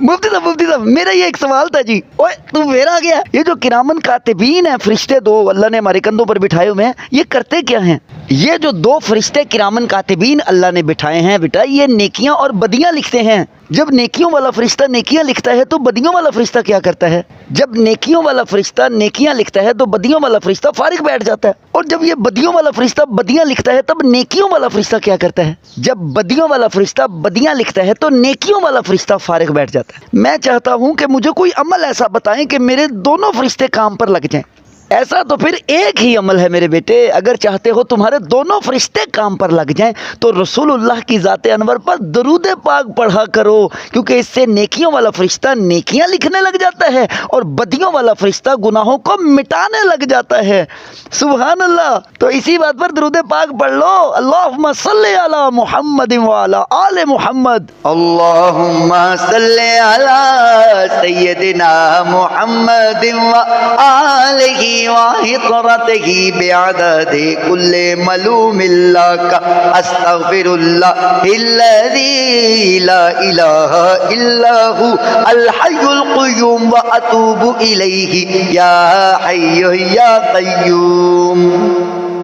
मुफ्ती साहब मेरा ये एक सवाल था जी। ओए तू मेरा आ गया। ये जो किरामन कातिबीन है, फरिश्ते दो अल्लाह ने हमारे कंधों पर बिठाए हुए हैं, ये करते क्या हैं? ये जो दो फरिश्ते किरामन कातिबीन अल्लाह ने बिठाए हैं बेटा, ये नेकियां और बदियां लिखते हैं। जब नेकियों वाला फरिश्ता नेकियां लिखता है तो बदियों वाला फरिश्ता क्या करता है? जब नेकियों वाला फरिश्ता नेकियां लिखता है तो बदियों वाला फरिश्ता फारिग बैठ जाता है। और जब ये बदियों वाला फरिश्ता बदियां लिखता है तब नेकियों वाला फरिश्ता क्या करता है? जब बदियों वाला फरिश्ता बदियां लिखता है तो नेकियों वाला फरिश्ता फारिग बैठ जाता है। मैं चाहता हूं कि मुझे कोई अमल ऐसा बताएं कि मेरे दोनों फरिश्ते काम पर लग जाएं। ऐसा तो फिर एक ही अमल है मेरे बेटे, अगर चाहते हो तुम्हारे दोनों फरिश्ते काम पर लग जाएं तो रसूलुल्लाह की ज़ाते अनवर पर दरूद पाक पढ़ा करो, क्योंकि इससे नेकियों वाला फरिश्ता नेकियां लिखने लग जाता है और बदियों वाला फरिश्ता गुनाहों को मिटाने लग जाता है। सुभान अल्लाह। तो इसी बात पर दरूद पाक पढ़ लो। अल्लाहुम्मा सल्ली अला मुहम्मद व अला आले मुहम्मद। अल्लाहुम्मा सल्ली अला सय्यदिना मुहम्मद व आलिहि वाहितरतिही बिअददि कुल्ले मलूमिल्लाह अस्तगफिरुल्लाहिल्लज़ी ला इलाहा इल्ला हु अल हय्युल क़य्यूम व अतूबु इलैहि या हय्यु या क़य्यूम।